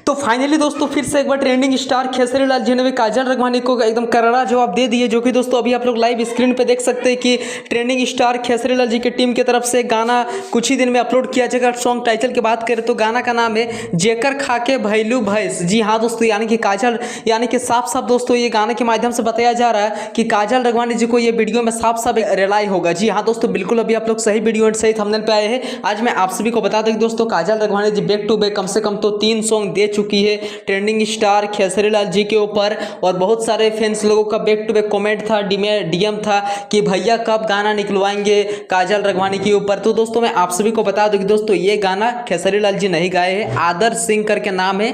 तो फाइनली दोस्तों फिर से एक बार ट्रेंडिंग स्टार खेसारी लाल जी ने भी काजल रघवानी को एकदम करारा जवाब दे दिए, जो कि दोस्तों अभी आप लोग लाइव स्क्रीन पे देख सकते हैं कि ट्रेंडिंग स्टार खेसारी लाल जी की टीम की तरफ से गाना कुछ ही दिन में अपलोड किया जाएगा। सॉन्ग टाइटल की बात करें तो गाना का नाम है जेकर खाके भैलू भैंस। जी हाँ दोस्तों, यानी कि काजल, यानी कि साफ साफ दोस्तों ये गाने के माध्यम से बताया जा रहा है कि काजल रघवानी जी को ये वीडियो में साफ साफ रिलाई होगा। जी हाँ दोस्तों, बिल्कुल अभी आप लोग सही वीडियो एंड सही थंबनेल पे आए हैं। आज मैं आप सभी को बता दूं कि दोस्तों काजल रघवानी जी बैक टू बैक कम से कम तो 3 सॉन्ग दे चुकी है ट्रेंडिंग स्टार खेसारी लाल जी के ऊपर, और बहुत सारे फैंस लोगों का बैक टू बैक कमेंट था, डीएम था कि भैया कब गाना निकलवाएंगे काजल रघवानी के ऊपर। तो दोस्तों मैं आप सभी को बता दूं कि दोस्तों ये गाना खेसारी लाल जी नहीं गाए हैं, आदर्श सिंह करके नाम है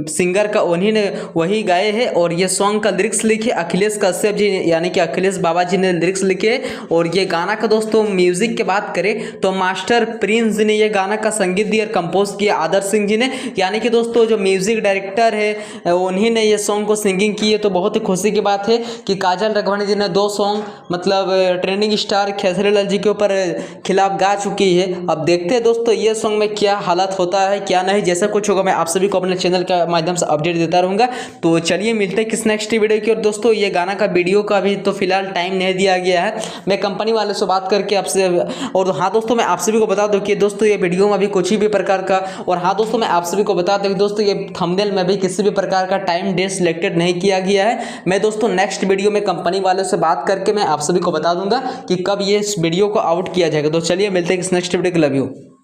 सिंगर का, उन्हीं ने वही गाए हैं। और ये सॉन्ग का लिरिक्स लिखे अखिलेश कश्यप जी, यानी कि अखिलेश बाबा जी ने लिरिक्स लिखे। और ये गाना का दोस्तों म्यूजिक की बात करें तो मास्टर प्रिंस जी ने ये गाना का संगीत दिया और कंपोज किया आदर्श सिंह जी ने, यानी कि दोस्तों जो म्यूजिक डायरेक्टर है उन्हीं ने ये सॉन्ग को सिंगिंग की है। तो बहुत ही खुशी की बात है कि काजल रघवानी जी ने 2 सॉन्ग मतलब ट्रेंडिंग स्टार खेसारी लाल जी के ऊपर खिलाफ गा चुकी है। अब देखते हैं दोस्तों ये सॉन्ग में क्या हालत होता है क्या नहीं, जैसा कुछ होगा मैं आप सभी को अपने चैनल के माध्यम से अपडेट देता रहूँगा। तो चलिए मिलते हैं किस नेक्स्ट वीडियो की। और दोस्तों ये गाना का वीडियो का भी तो फिलहाल टाइम नहीं दिया गया है, मैं कंपनी वाले से बात करके आपसे। और हाँ दोस्तों मैं आप सभी को बता दूं कि दोस्तों ये वीडियो में अभी कुछ ही भी प्रकार का, और हाँ दोस्तों मैं आप सभी को बता दूं कि दोस्तों ये थंबनेल में भी किसी भी प्रकार का टाइम डेट सिलेक्टेड नहीं किया गया है। मैं दोस्तों नेक्स्ट वीडियो में कंपनी वाले से बात करके मैं आप सभी को बता दूंगा कि कब ये इस वीडियो को आउट किया जाएगा। तो चलिए मिलते हैं किस नेक्स्ट वीडियो के। Love you.